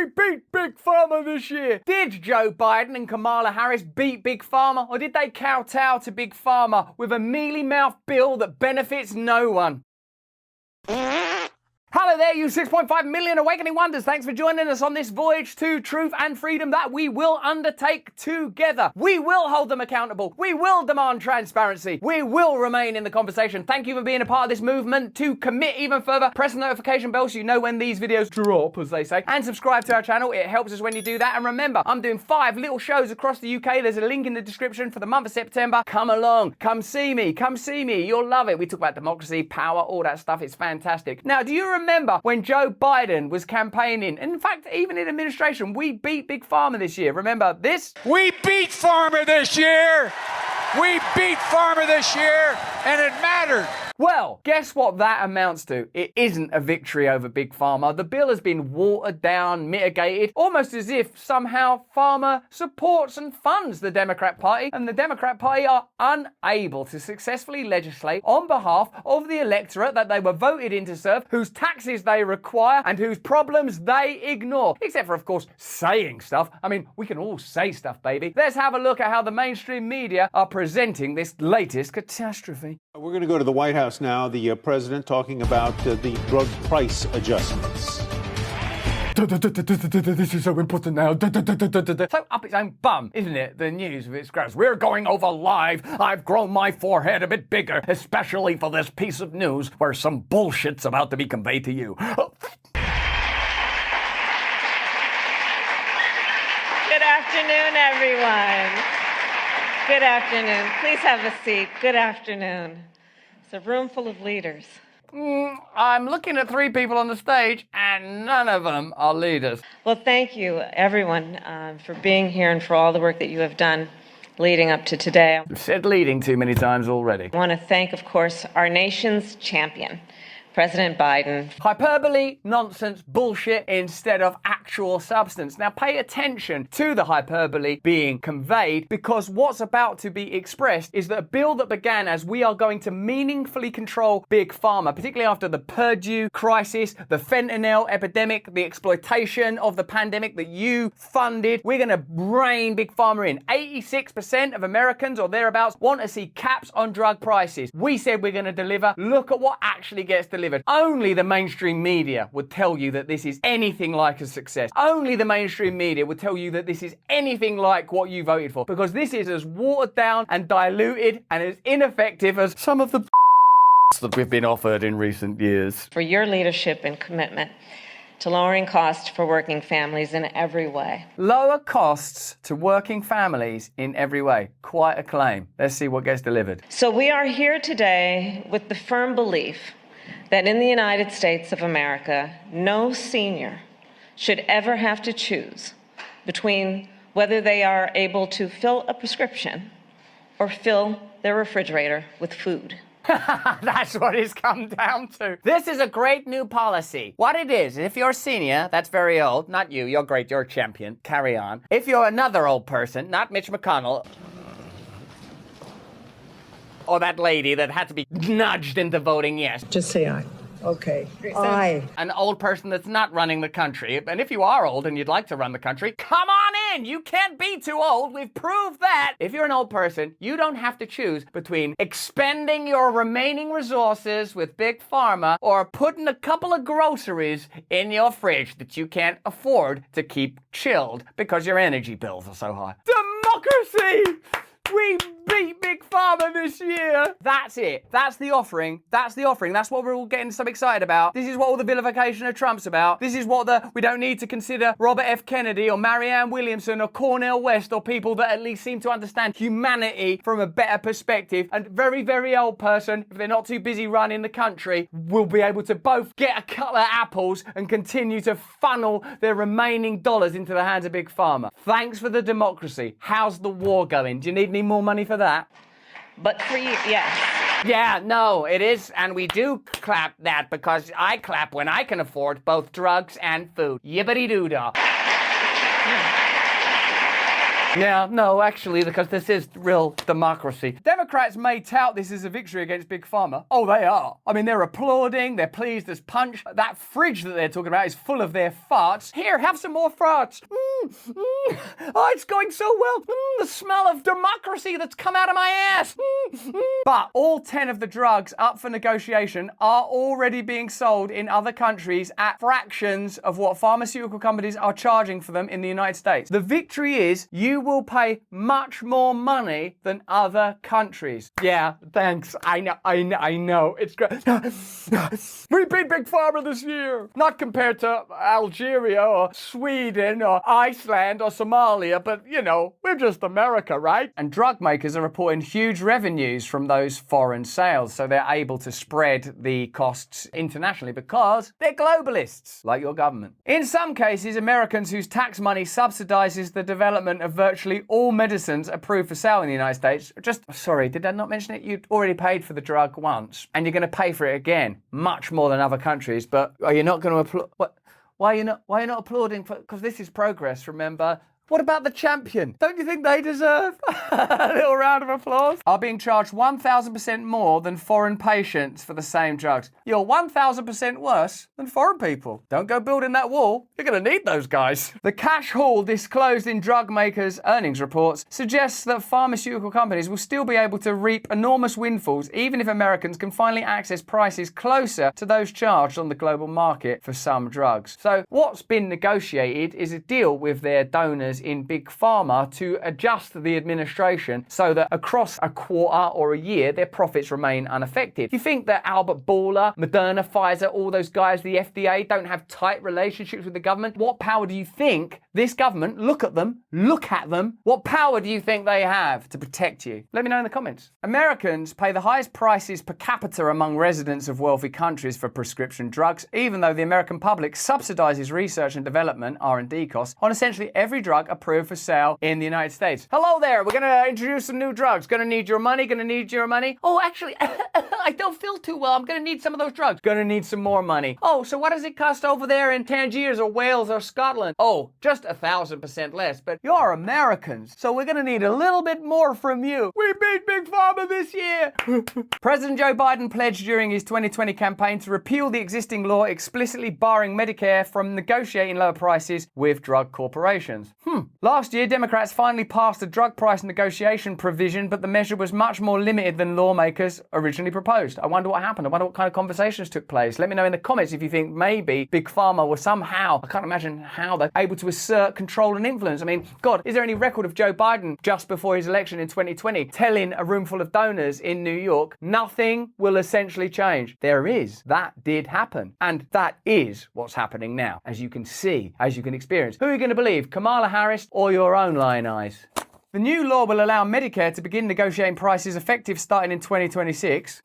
We beat Big Pharma this year. Did Joe Biden and Kamala Harris beat Big Pharma, or did they kowtow to Big Pharma with a mealy-mouthed bill that benefits no one? Hello there, you 6.5 million awakening wonders. Thanks for joining us on this voyage to truth and freedom that we will undertake together. We will hold them accountable. We will demand transparency. We will remain in the conversation. Thank you for being a part of this movement. To commit even further, press the notification bell so you know when these videos drop, as they say, and subscribe to our channel. It helps us when you do that. And remember, I'm doing 5 little shows across the UK. There's a link in the description for the month of September. Come along. Come see me. Come see me. You'll love it. We talk about democracy, power, all that stuff. It's fantastic. Now, do you remember when Joe Biden was campaigning, and in fact, even in administration, we beat Big Pharma this year? Remember this? We beat Pharma this year! We beat Pharma this year, and it mattered. Well, guess what that amounts to? It isn't a victory over Big Pharma. The bill has been watered down, mitigated, almost as if somehow Pharma supports and funds the Democrat Party, and the Democrat Party are unable to successfully legislate on behalf of the electorate that they were voted in to serve, whose taxes they require, and whose problems they ignore. Except for, of course, saying stuff. I mean, we can all say stuff, baby. Let's have a look at how the mainstream media are presenting this latest catastrophe. We're going to go to the White House now. The president talking about the drug price adjustments. This is so important now. So up its own bum, isn't it? The news of its gross. We're going over live. I've grown my forehead a bit bigger, especially for this piece of news where some bullshit's about to be conveyed to you. Good afternoon, everyone. Good afternoon. Please have a seat. Good afternoon. It's a room full of leaders. I'm looking at 3 people on the stage, and none of them are leaders. Well, thank you, everyone, for being here and for all the work that you have done leading up to today. I've said leading too many times already. I want to thank, of course, our nation's champion, President Biden. Hyperbole, nonsense, bullshit instead of actual substance. Now pay attention to the hyperbole being conveyed, because what's about to be expressed is that a bill that began as we are going to meaningfully control Big Pharma, particularly after the Purdue crisis, the fentanyl epidemic, the exploitation of the pandemic that you funded. We're going to rein Big Pharma in. 86% of Americans or thereabouts want to see caps on drug prices. We said we're going to deliver. Look at what actually gets delivered. Only the mainstream media would tell you that this is anything like a success. Only the mainstream media would tell you that this is anything like what you voted for, because this is as watered down and diluted and as ineffective as some of the that we've been offered in recent years. For your leadership and commitment to lowering costs for working families in every way. Lower costs to working families in every way. Quite a claim. Let's see what gets delivered. So we are here today with the firm belief that in the United States of America, no senior should ever have to choose between whether they are able to fill a prescription or fill their refrigerator with food. That's what it's come down to. This is a great new policy. What it is, if you're a senior, that's very old, not you, you're great, you're a champion, carry on. If you're another old person, not Mitch McConnell, or that lady that had to be nudged into voting yes. Just say aye. Okay. Aye. An old person that's not running the country. And if you are old and you'd like to run the country, come on in. You can't be too old. We've proved that. If you're an old person, you don't have to choose between expending your remaining resources with Big Pharma or putting a couple of groceries in your fridge that you can't afford to keep chilled because your energy bills are so high. Democracy! We beat Big Pharma this year. That's it. That's the offering. That's the offering. That's what we're all getting so excited about. This is what all the vilification of Trump's about. This is what we don't need to consider Robert F. Kennedy or Marianne Williamson or Cornel West or people that at least seem to understand humanity from a better perspective. And very, very old person, if they're not too busy running the country, will be able to both get a couple of apples and continue to funnel their remaining dollars into the hands of Big Pharma. Thanks for the democracy. How's the war going? Do you need any more money for that? But for you, yes. Yeah, no, it is, and we do clap that because I clap when I can afford both drugs and food. Yibbity-doo-dah. Yeah, no, actually, because this is real democracy. Democrats may tout this as a victory against Big Pharma. Oh, they are. I mean, they're applauding, they're pleased as punch. That fridge that they're talking about is full of their farts. Here, have some more farts. Oh, it's going so well. The smell of democracy that's come out of my ass. But all 10 of the drugs up for negotiation are already being sold in other countries at fractions of what pharmaceutical companies are charging for them in the United States. The victory is you will pay much more money than other countries. Yeah, thanks. I know. It's great. We beat Big Pharma this year. Not compared to Algeria or Sweden or Iceland or Somalia, but you know, we're just America, right? And drug makers are reporting huge revenues from those foreign sales, so they're able to spread the costs internationally because they're globalists, like your government. In some cases, Americans whose tax money subsidizes the development of virtually all medicines approved for sale in the United States. Sorry, did I not mention it? You'd already paid for the drug once, and you're going to pay for it again, much more than other countries. But are you not going to applaud? What? Why are you not applauding? Because this is progress, remember? What about the champion? Don't you think they deserve a little round of applause? Are being charged 1,000% more than foreign patients for the same drugs. You're 1,000% worse than foreign people. Don't go building that wall. You're going to need those guys. The cash haul disclosed in drug makers' earnings reports suggests that pharmaceutical companies will still be able to reap enormous windfalls even if Americans can finally access prices closer to those charged on the global market for some drugs. So what's been negotiated is a deal with their donors in Big Pharma to adjust the administration so that across a quarter or a year, their profits remain unaffected. You think that Albert Bourla, Moderna, Pfizer, all those guys, the FDA, don't have tight relationships with the government? What power do you think this government, look at them, what power do you think they have to protect you? Let me know in the comments. Americans pay the highest prices per capita among residents of wealthy countries for prescription drugs, even though the American public subsidizes research and development, R&D costs, on essentially every drug approved for sale in the United States. Hello there, we're going to introduce some new drugs. Going to need your money, Oh, actually, I don't feel too well. I'm going to need some of those drugs. Going to need some more money. Oh, so what does it cost over there in Tangiers or Wales or Scotland? Oh, just 1,000% less, but you're Americans, so we're going to need a little bit more from you. We beat Big Pharma this year. President Joe Biden pledged during his 2020 campaign to repeal the existing law explicitly barring Medicare from negotiating lower prices with drug corporations. Last year, Democrats finally passed a drug price negotiation provision, but the measure was much more limited than lawmakers originally proposed. I wonder what happened. I wonder what kind of conversations took place. Let me know in the comments if you think maybe Big Pharma was somehow, I can't imagine how they're able to assert control and influence. I mean, God, is there any record of Joe Biden just before his election in 2020 telling a room full of donors in New York, nothing will essentially change? There is. That did happen. And that is what's happening now, as you can see, as you can experience. Who are you going to believe, Kamala Harris or your own lying eyes? The new law will allow Medicare to begin negotiating prices effective starting in 2026.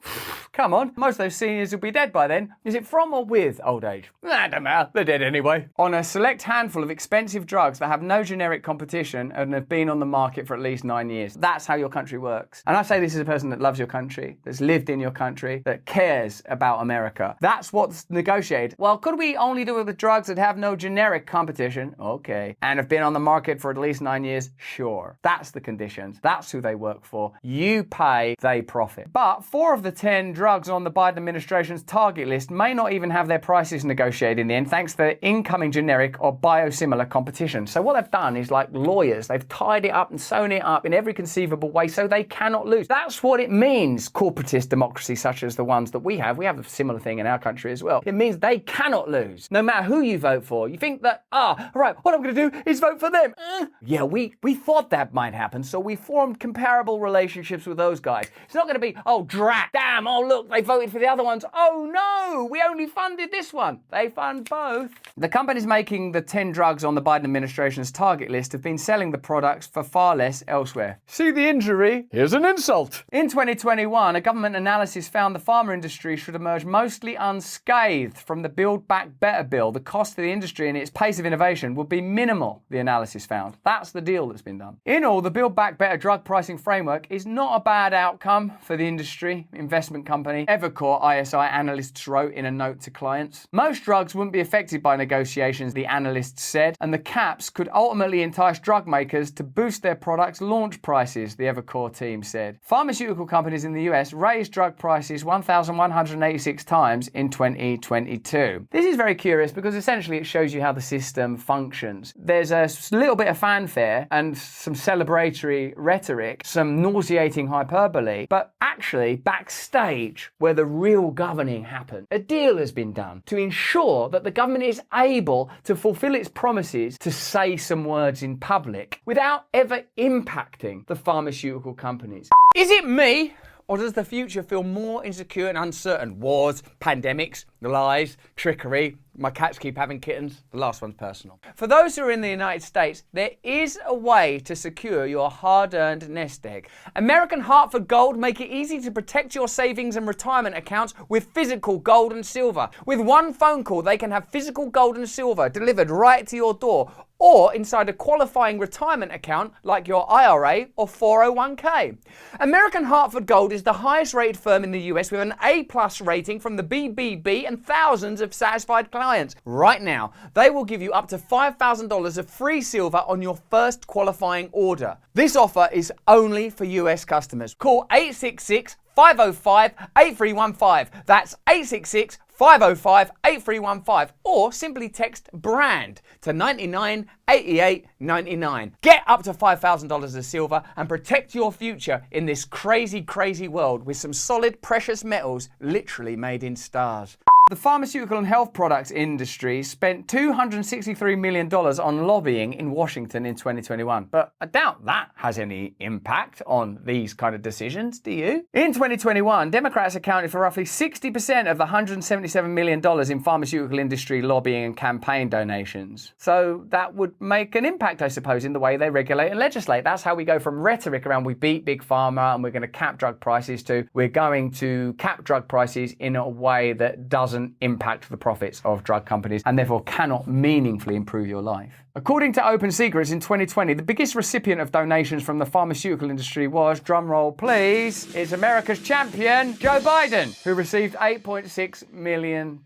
Come on, most of those seniors will be dead by then. Is it from or with old age? I don't know, they're dead anyway. On a select handful of expensive drugs that have no generic competition and have been on the market for at least 9 years. That's how your country works. And I say this as a person that loves your country, that's lived in your country, that cares about America. That's what's negotiated. Well, could we only do it with drugs that have no generic competition? Okay. And have been on the market for at least 9 years? Sure. That's the conditions. That's who they work for. You pay, they profit. But 4 of the 10 drugs on the Biden administration's target list may not even have their prices negotiated in the end, thanks to incoming generic or biosimilar competition. So what they've done is, like lawyers, they've tied it up and sewn it up in every conceivable way so they cannot lose. That's what it means, corporatist democracy such as the ones that we have. We have a similar thing in our country as well. It means they cannot lose, no matter who you vote for. You think that, right, what I'm going to do is vote for them. Yeah, we thought that might happen, so we formed comparable relationships with those guys. It's not going to be, oh, drat, damn, oh, look, they voted for the other ones. Oh, no, we only funded this one. They fund both. The companies making the 10 drugs on the Biden administration's target list have been selling the products for far less elsewhere. See the injury? Here's an insult. In 2021, a government analysis found the pharma industry should emerge mostly unscathed from the Build Back Better bill. The cost to the industry and its pace of innovation would be minimal, the analysis found. That's the deal that's been done. In all, the Build Back Better drug pricing framework is not a bad outcome for the industry. Investment company Evercore ISI analysts wrote in a note to clients. Most drugs wouldn't be affected by negotiations, the analysts said, and the caps could ultimately entice drug makers to boost their products' launch prices, the Evercore team said. Pharmaceutical companies in the US raised drug prices 1,186 times in 2022. This is very curious because essentially it shows you how the system functions. There's a little bit of fanfare and some celebratory rhetoric, some nauseating hyperbole, but actually backstage where the real governing happened, a deal has been done to ensure that the government is able to fulfill its promises to say some words in public without ever impacting the pharmaceutical companies. Is it me? Or does the future feel more insecure and uncertain? Wars, pandemics, lies, trickery. My cats keep having kittens. The last one's personal. For those who are in the United States, there is a way to secure your hard-earned nest egg. American Hartford Gold make it easy to protect your savings and retirement accounts with physical gold and silver. With one phone call, they can have physical gold and silver delivered right to your door, or inside a qualifying retirement account like your IRA or 401k. American Hartford Gold is the highest rated firm in the US with an A+ rating from the BBB and thousands of satisfied clients. Right now, they will give you up to $5,000 of free silver on your first qualifying order. This offer is only for US customers. Call 866-505-8315. That's 866-505-8315, or simply text BRAND to 998899. Get up to $5,000 of silver and protect your future in this crazy, crazy world with some solid precious metals literally made in stars. The pharmaceutical and health products industry spent $263 million on lobbying in Washington in 2021, but I doubt that has any impact on these kind of decisions, do you? In 2021, Democrats accounted for roughly 60% of the $177 million in pharmaceutical industry lobbying and campaign donations. So that would make an impact, I suppose, in the way they regulate and legislate. That's how we go from rhetoric around we beat Big Pharma and we're going to cap drug prices to we're going to cap drug prices in a way that doesn't impact the profits of drug companies and therefore cannot meaningfully improve your life. According to Open Secrets, in 2020, the biggest recipient of donations from the pharmaceutical industry was, drumroll please, it's America's champion, Joe Biden, who received $8.6 million.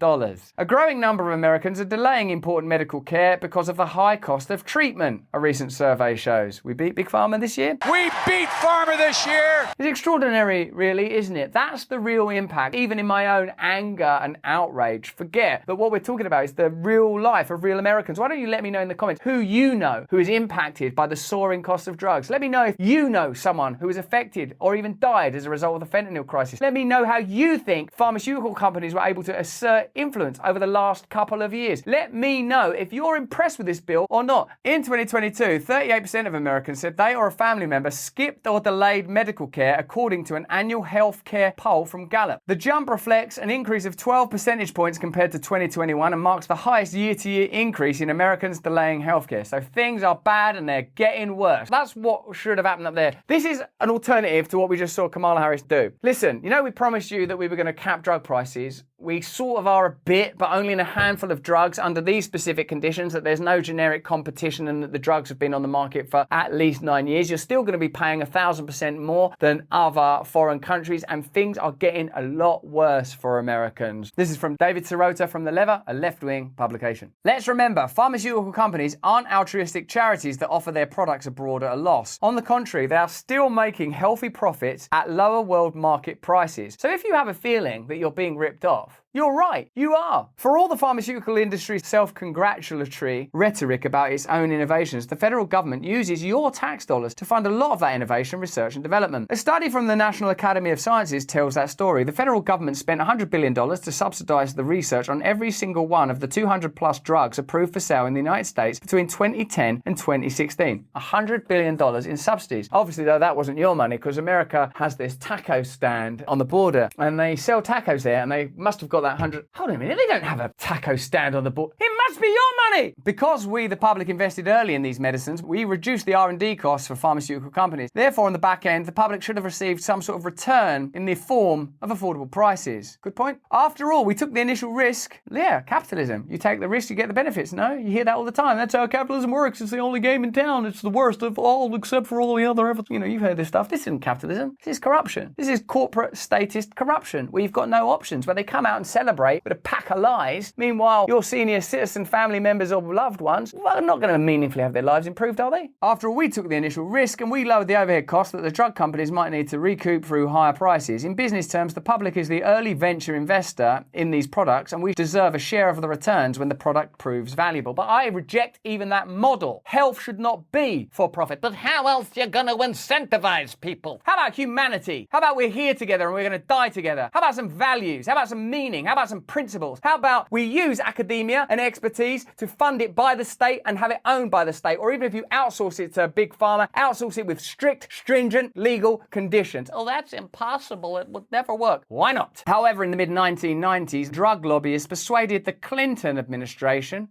A growing number of Americans are delaying important medical care because of the high cost of treatment, a recent survey shows. We beat Big Pharma this year? We beat Pharma this year! It's extraordinary, really, isn't it? That's the real impact. Even in my own anger and outrage, forget that what we're talking about is the real life of real Americans. Why don't you let me know in the comments who you know who is impacted by the soaring cost of drugs? Let me know if you know someone who is affected or even died as a result of the fentanyl crisis. Let me know how you think pharmaceutical companies were able to assert influence over the last couple of years. Let me know if you're impressed with this bill or not. In 2022, 38% of Americans said they or a family member skipped or delayed medical care, according to an annual health care poll from Gallup. The jump reflects an increase of 12 percentage points compared to 2021 and marks the highest year-to-year increase in Americans delaying healthcare. So things are bad and they're getting worse. That's what should have happened up there. This is an alternative to what we just saw Kamala Harris do. Listen, you know we promised you that we were going to cap drug prices. We sort of are a bit, but only in a handful of drugs under these specific conditions, that there's no generic competition and that the drugs have been on the market for at least 9 years. You're still going to be paying 1,000% more than other foreign countries, and things are getting a lot worse for Americans. This is from David Sirota from The Lever, a left-wing publication. Let's remember, pharmaceutical companies aren't altruistic charities that offer their products abroad at a loss. On the contrary, they are still making healthy profits at lower world market prices. So if you have a feeling that you're being ripped off, you're right, you are. For all the pharmaceutical industry's self-congratulatory rhetoric about its own innovations, the federal government uses your tax dollars to fund a lot of that innovation, research and development. A study from the National Academy of Sciences tells that story. The federal government spent $100 billion to subsidize the research on every single one of the 200 plus drugs approved for sale in the United States between 2010 and 2016. $100 billion in subsidies. Obviously, though, that wasn't your money because America has this taco stand on the border and they sell tacos there, and they must have got got that 100. Hold on a minute, they don't have a taco stand on the board. It must be your money! Because we, the public, invested early in these medicines, we reduced the R&D costs for pharmaceutical companies. Therefore, on the back end, the public should have received some sort of return in the form of affordable prices. Good point. After all, we took the initial risk. Yeah, capitalism. You take the risk, you get the benefits. No? You hear that all the time. That's how capitalism works. It's the only game in town. It's the worst of all except for all the other. You know, you've heard this stuff. This isn't capitalism. This is corruption. This is corporate statist corruption, where you've got no options, where they come out and celebrate with a pack of lies. Meanwhile, your senior citizen family members or loved ones, well, are not going to meaningfully have their lives improved, are they? After all, we took the initial risk and we lowered the overhead costs that the drug companies might need to recoup through higher prices. In business terms, the public is the early venture investor in these products, and we deserve a share of the returns when the product proves valuable. But I reject even that model. Health should not be for profit. But how else are you going to incentivize people? How about humanity? How about we're here together and we're going to die together? How about some values? How about some meaning? How about some principles? How about we use academia and expertise to fund it by the state and have it owned by the state? Or even if you outsource it to Big Pharma, outsource it with strict, stringent legal conditions. Oh, that's impossible. It would never work. Why not? However, in the mid-1990s, drug lobbyists persuaded the Clinton administration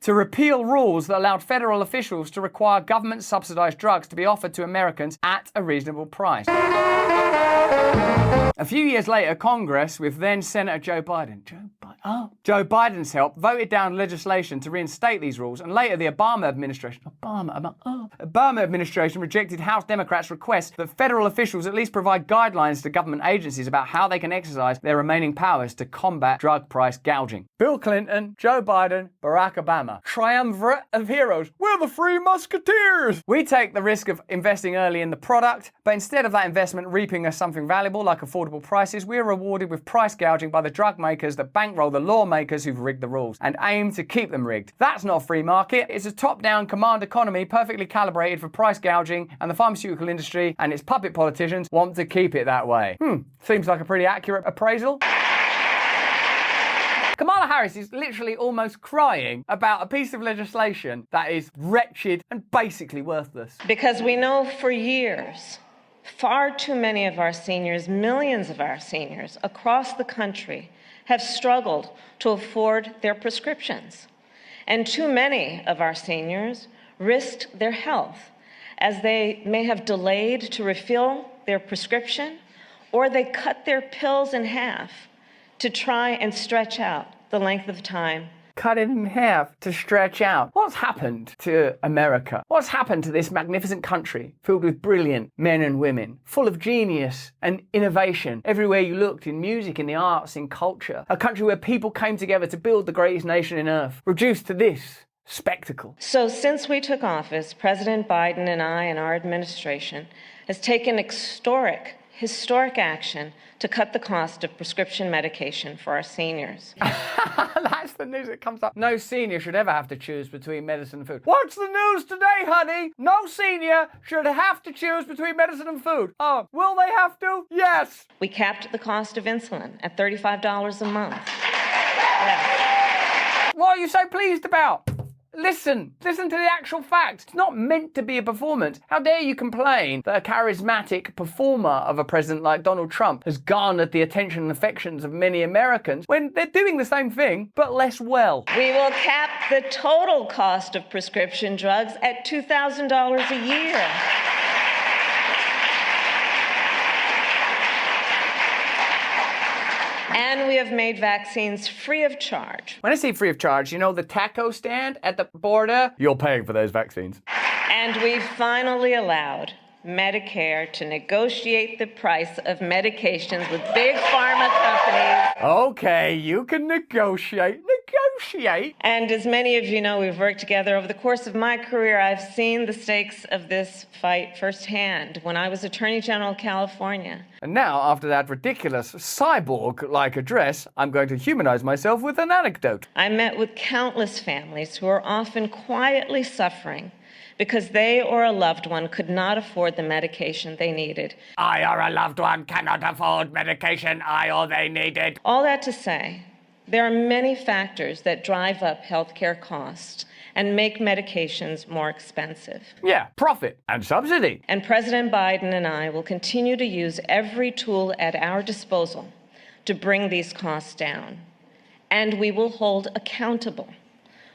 to repeal rules that allowed federal officials to require government-subsidized drugs to be offered to Americans at a reasonable price. A few years later, Congress, with then Senator Joe Biden's help, voted down legislation to reinstate these rules, and later the Obama administration rejected House Democrats' request that federal officials at least provide guidelines to government agencies about how they can exercise their remaining powers to combat drug price gouging. Bill Clinton, Joe Biden, Barack Obama. Triumvirate of heroes. We're the Three Musketeers! We take the risk of investing early in the product, but instead of that investment reaping us something valuable like affordable prices, we're rewarded with price gouging by the drug makers that bankroll the lawmakers who've rigged the rules and aim to keep them rigged. That's not a free market. It's a top-down command economy perfectly calibrated for price gouging, and the pharmaceutical industry and its puppet politicians want to keep it that way. Seems like a pretty accurate appraisal. Kamala Harris is literally almost crying about a piece of legislation that is wretched and basically worthless. Because we know for years, far too many of our seniors, millions of our seniors across the country, have struggled to afford their prescriptions. And too many of our seniors risked their health as they may have delayed to refill their prescription, or they cut their pills in half to try and stretch out the length of time. Cut it in half to stretch out. What's happened to America? What's happened to this magnificent country filled with brilliant men and women, full of genius and innovation everywhere you looked, in music, in the arts, in culture? A country where people came together to build the greatest nation in earth, reduced to this spectacle. So since we took office, President Biden and I and our administration has taken historic action to cut the cost of prescription medication for our seniors. That's the news that comes up. No senior should ever have to choose between medicine and food. What's the news today, honey? No senior should have to choose between medicine and food. Oh, will they have to? Yes. We capped the cost of insulin at $35 a month. Yeah. What are you so pleased about? Listen to the actual facts. It's not meant to be a performance. How dare you complain that a charismatic performer of a president like Donald Trump has garnered the attention and affections of many Americans when they're doing the same thing, but less well. We will cap the total cost of prescription drugs at $2,000 a year. And we have made vaccines free of charge. When I say free of charge, you know the taco stand at the border? You're paying for those vaccines. And we finally allowed Medicare to negotiate the price of medications with big pharma companies. Okay, you can negotiate. And as many of you know, we've worked together over the course of my career. I've seen the stakes of this fight firsthand when I was Attorney General of California. And now, after that ridiculous cyborg-like address, I'm going to humanize myself with an anecdote. I met with countless families who are often quietly suffering because they or a loved one could not afford the medication they needed. I or a loved one cannot afford medication I or they needed. All that to say, there are many factors that drive up healthcare costs and make medications more expensive. Yeah, profit and subsidy. And President Biden and I will continue to use every tool at our disposal to bring these costs down. And we will hold accountable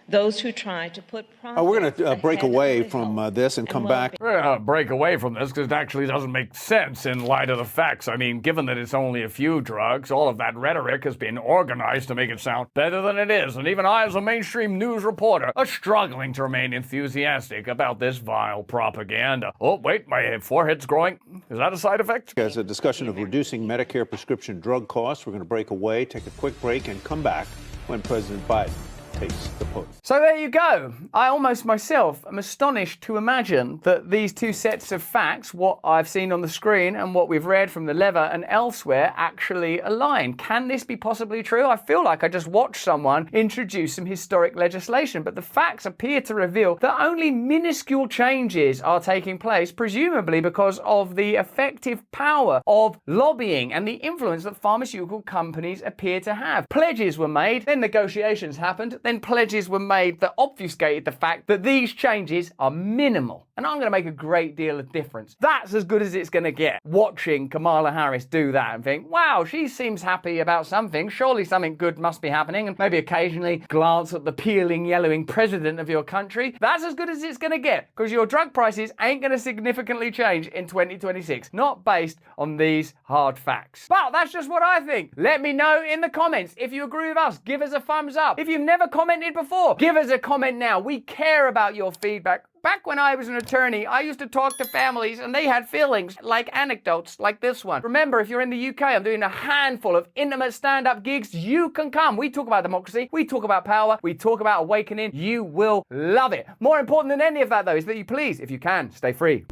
those who try to put profits We're going to break ahead away of from health this and come back. We're gonna break away from this because it actually doesn't make sense in light of the facts. I mean, given that it's only a few drugs, all of that rhetoric has been organized to make it sound better than it is. And even I, as a mainstream news reporter, are struggling to remain enthusiastic about this vile propaganda. Oh, wait, my forehead's growing. Is that a side effect? As a discussion of reducing Medicare prescription drug costs, we're going to break away, take a quick break, and come back when President Biden takes the podium. So there you go. I almost myself am astonished to imagine that these two sets of facts, what I've seen on the screen and what we've read from the lever and elsewhere, actually align. Can this be possibly true? I feel like I just watched someone introduce some historic legislation, but the facts appear to reveal that only minuscule changes are taking place, presumably because of the effective power of lobbying and the influence that pharmaceutical companies appear to have. Pledges were made, then negotiations happened, then pledges were made that obfuscated the fact that these changes are minimal and aren't going to make a great deal of difference. That's as good as it's going to get, watching Kamala Harris do that and think, wow, she seems happy about something, surely something good must be happening, and maybe occasionally glance at the peeling, yellowing president of your country. That's as good as it's going to get, because your drug prices ain't going to significantly change in 2026, not based on these hard facts. But that's just what I think. Let me know in the comments if you agree with us. Give us a thumbs up. If you've never commented before, give us a comment now. We care about your feedback. Back when I was an attorney, I used to talk to families and they had feelings, like anecdotes like this one. Remember, if you're in the UK, I'm doing a handful of intimate stand-up gigs. You can come. We talk about democracy. We talk about power. We talk about awakening. You will love it. More important than any of that, though, is that you please, if you can, stay free.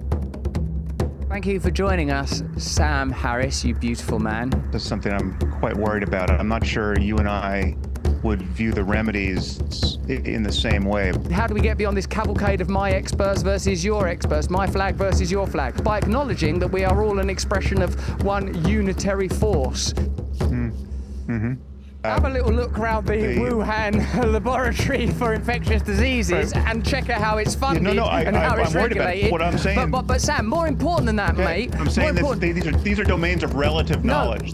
Thank you for joining us, Sam Harris, you beautiful man. That's something I'm quite worried about. I'm not sure you and I would view the remedies in the same way. How do we get beyond this cavalcade of my experts versus your experts, my flag versus your flag? By acknowledging that we are all an expression of one unitary force. Have a little look around the Wuhan laboratory for infectious diseases and check out how it's funded and how it's I'm worried regulated. about what I'm saying. But Sam, more important than that, mate. I'm saying these are domains of relative knowledge.